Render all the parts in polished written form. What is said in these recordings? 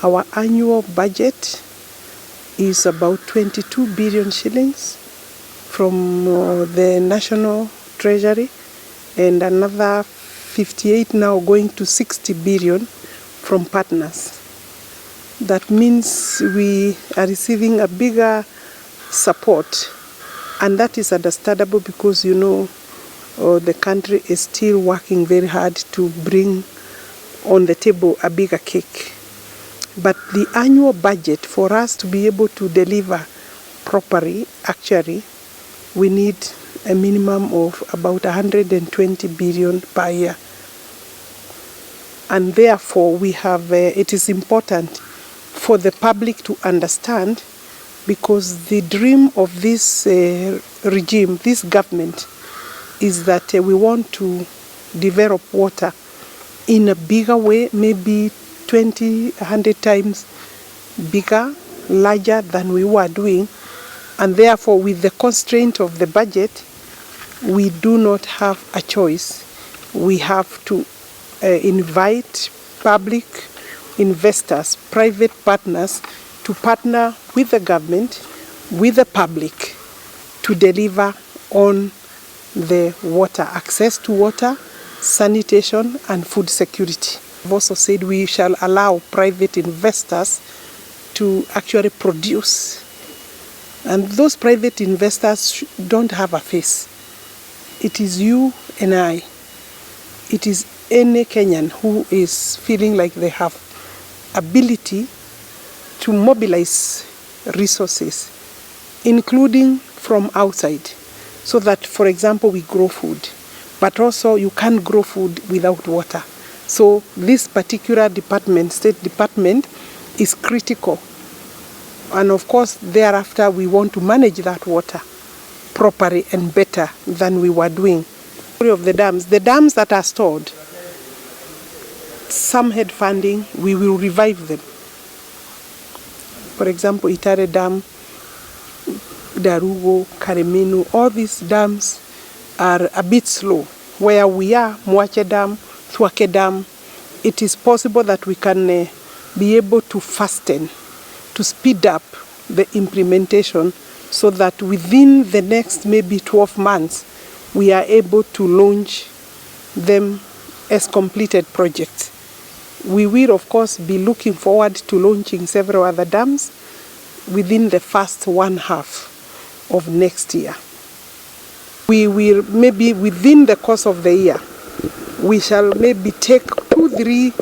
Our annual budget is about 22 billion shillings from the National Treasury, and another 58 now going to 60 billion from partners. That means we are receiving a bigger support, and that is understandable because the country is still working very hard to bring on the table a bigger cake. But the annual budget, for us to be able to deliver properly, actually, we need a minimum of about 120 billion per year. And therefore, we have, it is important for the public to understand, because the dream of this regime, this government, is that we want to develop water in a bigger way, maybe 20, 100 times bigger, larger than we were doing. And therefore, with the constraint of the budget, we do not have a choice. We have to invite public investors, private partners, to partner with the government, with the public, to deliver on the water, access to water, sanitation, and food security. I've also said we shall allow private investors to actually produce. And those private investors don't have a face. It is you and I. It is any Kenyan who is feeling like they have ability to mobilize resources, including from outside, so that, for example, we grow food. But also you can't grow food without water. So this particular department, State Department, is critical. And of course, thereafter, we want to manage that water properly and better than we were doing. Of the dams that are stored, some had funding, we will revive them. For example, Itare Dam, Darugo, Kareminu, all these dams are a bit slow. Where we are, Mwache Dam, Thwake Dam, it is possible that we can be able to fasten, to speed up the implementation, so that within the next maybe 12 months, we are able to launch them as completed projects. We will, of course, be looking forward to launching several other dams within the first 1/2 of next year. We will maybe within the course of the year, we shall maybe take 2-3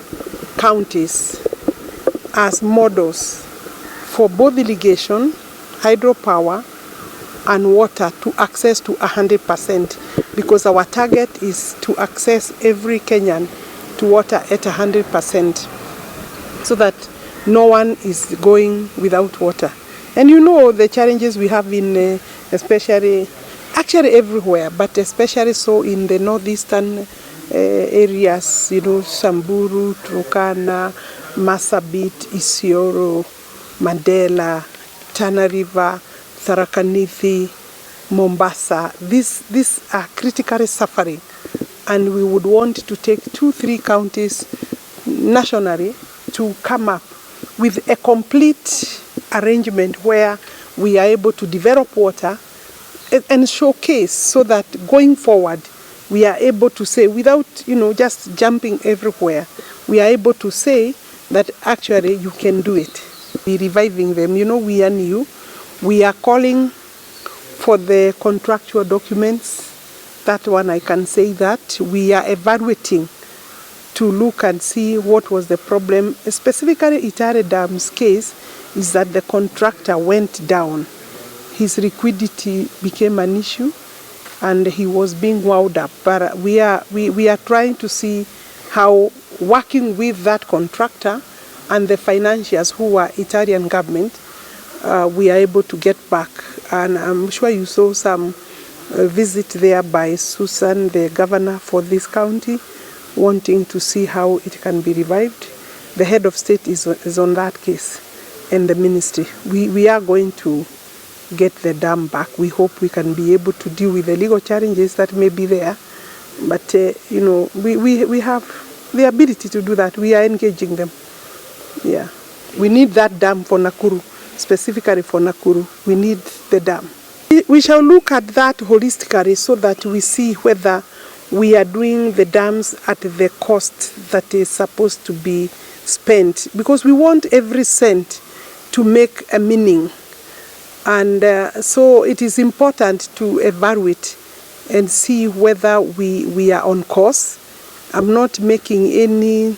counties as models for both irrigation, hydropower, and water to access to 100%, because our target is to access every Kenyan to water at 100%, so that no one is going without water. And the challenges we have in especially, actually everywhere, but especially so in the northeastern areas, Samburu, Turkana, Marsabit, Isiolo, Mandela, Tana River, Tharaka Nithi, Mombasa. These are critically suffering, and we would want to take 2-3 counties nationally to come up with a complete arrangement where we are able to develop water and showcase, so that going forward we are able to say, without just jumping everywhere, we are able to say that actually you can do it. We're reviving them. We are new. We are calling for the contractual documents. That one I can say that we are evaluating to look and see what was the problem. Specifically, Itare Dam's case is that the contractor went down. His liquidity became an issue, and he was being wound up. But we are trying to see how, working with that contractor and the financiers who are Italian government, we are able to get back. And I'm sure you saw some visit there by Susan, the governor for this county, wanting to see how it can be revived. The head of state is on that case, and the ministry. We are going to get the dam back. We hope we can be able to deal with the legal challenges that may be there. But, we have the ability to do that. We are engaging them. Yeah. We need that dam for Nakuru, specifically for Nakuru. We need the dam. We shall look at that holistically so that we see whether we are doing the dams at the cost that is supposed to be spent, because we want every cent to make a meaning. And so it is important to evaluate and see whether we are on course. I'm not making any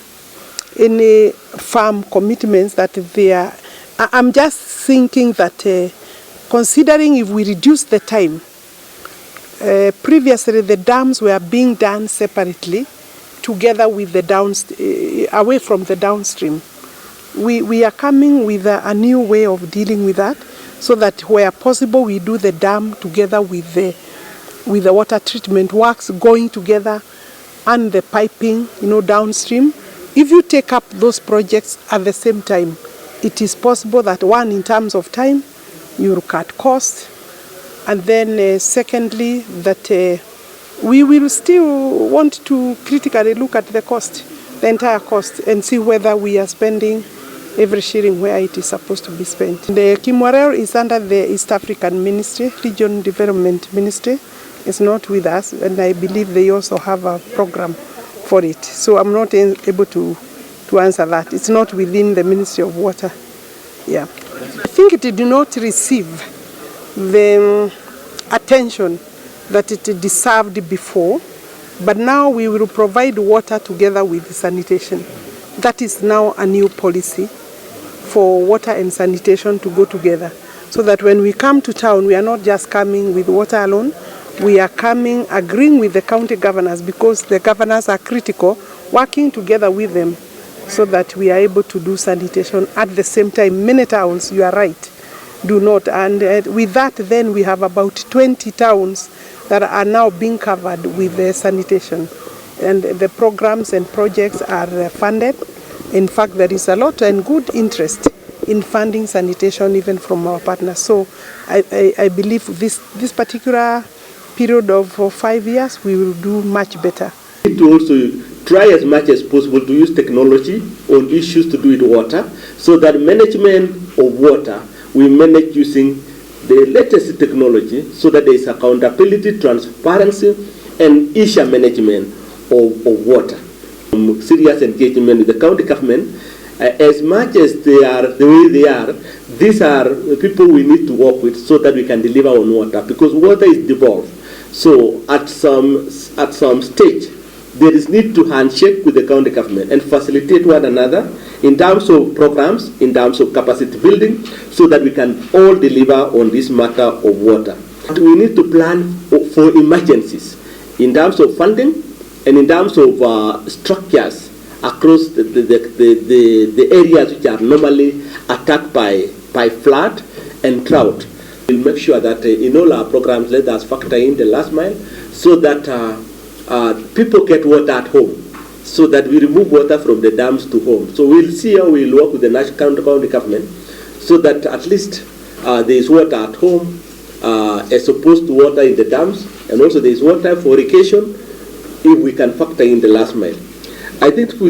firm commitments that they are. I'm just thinking that considering if we reduce the time, previously the dams were being done separately, together with the away from the downstream. We are coming with a new way of dealing with that, so that where possible we do the dam together with the water treatment works going together, and the piping, downstream. If you take up those projects at the same time, it is possible that one, in terms of time, you will cut costs, and then secondly, that we will still want to critically look at the cost, the entire cost, and see whether we are spending every shilling where it is supposed to be spent. The Kimwarel is under the East African Ministry, Region Development Ministry. It's not with us, and I believe they also have a program for it. So I'm not able to answer that. It's not within the Ministry of Water. Yeah. I think it did not receive the attention that it deserved before, but now we will provide water together with sanitation. That is now a new policy for water and sanitation to go together, so that when we come to town, we are not just coming with water alone, we are coming agreeing with the county governors, because the governors are critical, working together with them so that we are able to do sanitation at the same time. Many towns, you are right, do not. And with that, then we have about 20 towns that are now being covered with the sanitation. And the programs and projects are funded. In fact, there is a lot and good interest in funding sanitation even from our partners. So I believe this particular period of 5 years, we will do much better. We need to also try as much as possible to use technology on issues to do with water, so that management of water, we manage using the latest technology, so that there is accountability, transparency, and issue management of water. Serious engagement with the county government, as much as they are the way they are, these are the people we need to work with so that we can deliver on water, because water is devolved. So at some stage, there is need to handshake with the county government and facilitate one another in terms of programs, in terms of capacity building, so that we can all deliver on this matter of water. We need to plan for emergencies in terms of funding and in terms of structures across the areas which are normally attacked by flood and drought. We'll make sure that in all our programs, let us factor in the last mile, so that people get water at home, so that we remove water from the dams to home. So we'll see how we'll work with the national county government, so that at least there is water at home as opposed to water in the dams, and also there is water for irrigation if we can factor in the last mile. I think with